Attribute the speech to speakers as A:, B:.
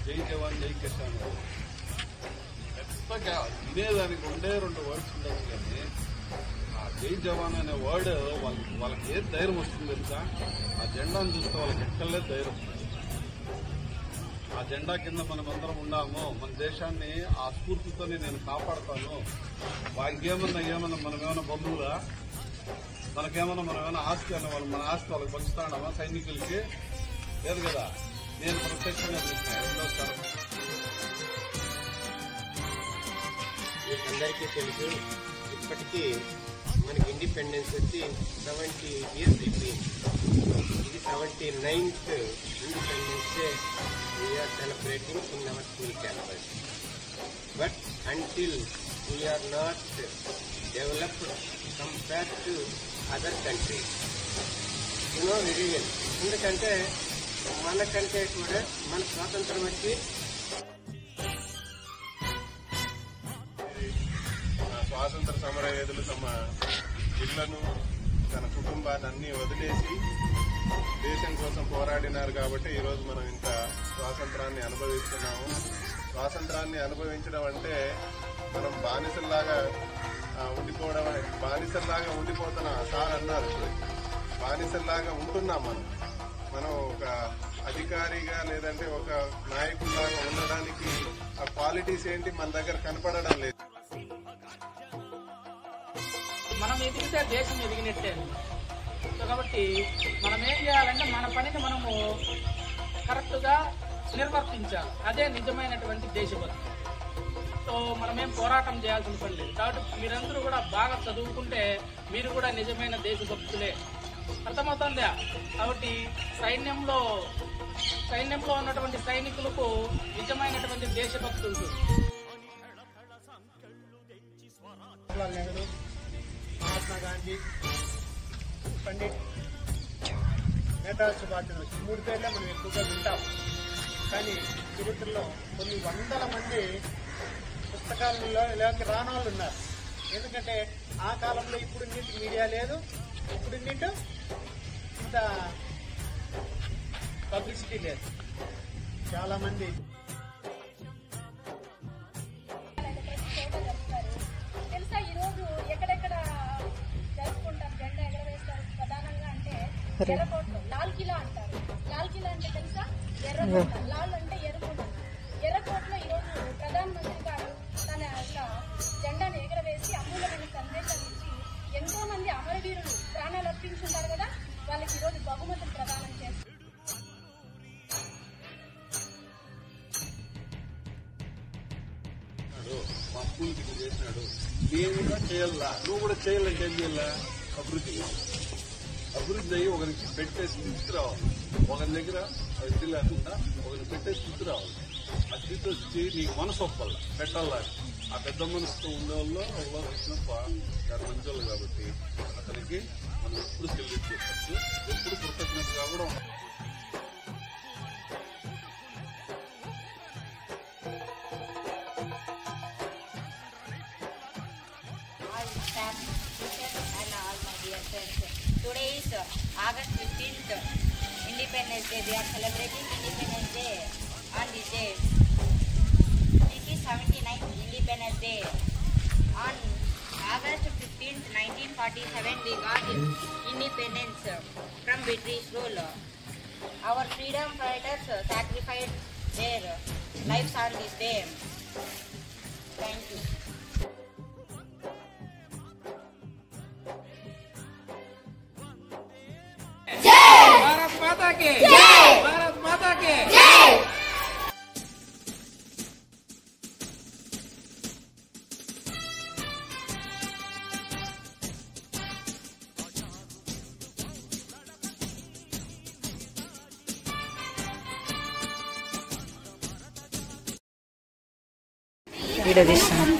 A: జై జవాన్ జై కిసాన్ పెద్దగా వినేదానికి ఉండే 2 వర్డ్స్ ఉండొచ్చు కానీ ఆ జై జవాన్ అనే వర్డ్ వాళ్ళకి ఏది ధైర్యం వస్తుంది తెలుసా? ఆ జెండాను చూస్తే వాళ్ళకి ఎక్కర్లే ధైర్యం. ఆ జెండా కింద మనమందరం ఉన్నాము, మన దేశాన్ని ఆ స్ఫూర్తితోనే నేను కాపాడతాను. వాళ్ళకి ఏమన్నా మనమేమన్నా బంధువులా? మనమేమన్నా ఆస్తి అన్న వాళ్ళు మన ఆస్తి వాళ్ళకి పంచుతాడమా? సైనికులకి లేదు కదా. నేను ప్రత్యక్షంగా చూసిన
B: అందరికీ తెలుసు, ఇప్పటికీ మనకి ఇండిపెండెన్స్ వచ్చి 70 years అయిపోయింది. ఇది 79th Independence Day we are celebrating in our school campus. But until we are not developed compare to other countries, very well. ఎందుకంటే మనకంటే కూడా మన స్వాతంత్రం వచ్చి స్వాతంత్ర సమరయోధులు తమ ఇళ్లను తన కుటుంబాన్ని అన్ని వదిలేసి దేశం కోసం పోరాడినారు కాబట్టి ఈరోజు మనం ఇంత స్వాతంత్రాన్ని అనుభవిస్తున్నాము. స్వాతంత్రాన్ని అనుభవించడం అంటే మనం బానిసల్లాగా ఉండిపోతున్నా సార్ అన్నారు. బానిసల్లాగా ఉంటున్నాం మనం ఒక అధికారిగా లేదంటే ఒక నాయకుడిలాగా ఉండడానికి ఆ క్వాలిటీస్ ఏంటి మన దగ్గర కనపడడం లేదు.
C: మనం ఎదిగితే దేశం ఎదిగినట్టే. కాబట్టి మనం ఏం చేయాలంటే మన పనిని మనము కరెక్ట్గా నిర్వర్తించాలి. అదే నిజమైనటువంటి దేశభక్తి. సో మనమేం పోరాటం చేయాల్సిన పని లేదు. కాబట్టి మీరందరూ కూడా బాగా చదువుకుంటే మీరు కూడా నిజమైన దేశభక్తులే. అర్థమవుతుందా? కాబట్టి సైన్యంలో ఉన్నటువంటి సైనికులకు నిజమైనటువంటి దేశభక్తులు.
B: నెహ్రూ, మహాత్మా గాంధీ, పండిట్, నేతాజీ సుభాష్ చంద్రబోస్ 3 పేర్లే మనం ఎక్కువగా వింటాం. కానీ చరిత్రలో కొన్ని వందల మంది పుస్తకాలలో ఇలాంటి రాణాలు ఉన్నారు. ఎందుకంటే ఆ కాలంలో ఇప్పుడు మీడియా లేదు, ఇప్పుడు ఇంత పబ్లిసిటీ లేదు. చాలా మంది
D: తెలుసా ఈరోజు ఎక్కడెక్కడ జరుపుకుంటాం, జెండా ఎగరవేస్తారు ప్రధానంగా అంటే ఎర్రకోటలో లాల్ కిలా అంటారు. లాల్ కిలా అంటే తెలుసా? ఎర్రకోట. లాల్ అంటే ఎర్రకోట. ఎర్రకోటలో ఈరోజు ప్రధానమంత్రి గారు తన జెండాను ఎగరవేసి అమూల్యమైన సందేశాలు ఇచ్చి ఎంతో మంది అమరవీరులు ప్రాణాలు అర్పించుంటారు కదా, వాళ్ళకి ఈరోజు బహుమతులు ప్రదానం చేస్తారు.
A: మా స్కూల్కి ఇట్లా చేసినాడు, నేను కూడా చేయాలా, నువ్వు కూడా చేయాలంటే ఏం చేయాలా? అభివృద్ధి అయ్యి ఒకరికి పెట్టేసి తీసుకురావాలి. ఒకరి దగ్గర అది లేకుండా ఒకరికి పెట్టేసి తీసుకురావాలి. ఆ తీసుకొచ్చి నీకు మనసు ఒప్పాల పెట్టాలా. ఆ పెద్ద మనసుతో ఉండేవాళ్ళు కృష్ణప్ప గారు మంచి వాళ్ళు కాబట్టి అతనికి మనం ఎప్పుడు సెల్యూట్ చేస్తారు, ఎప్పుడు కృతజ్ఞతగా కూడా ఉంటాం.
E: Today is August 15th, Independence Day. We are celebrating Independence Day on this day. This is 79th Independence Day. On August 15th, 1947, we got independence from British rule. Our freedom fighters sacrificed their lives on this day. Thank you.
C: Bharat माता के जय! भारत माता के जय!
F: Video తీస్తాను.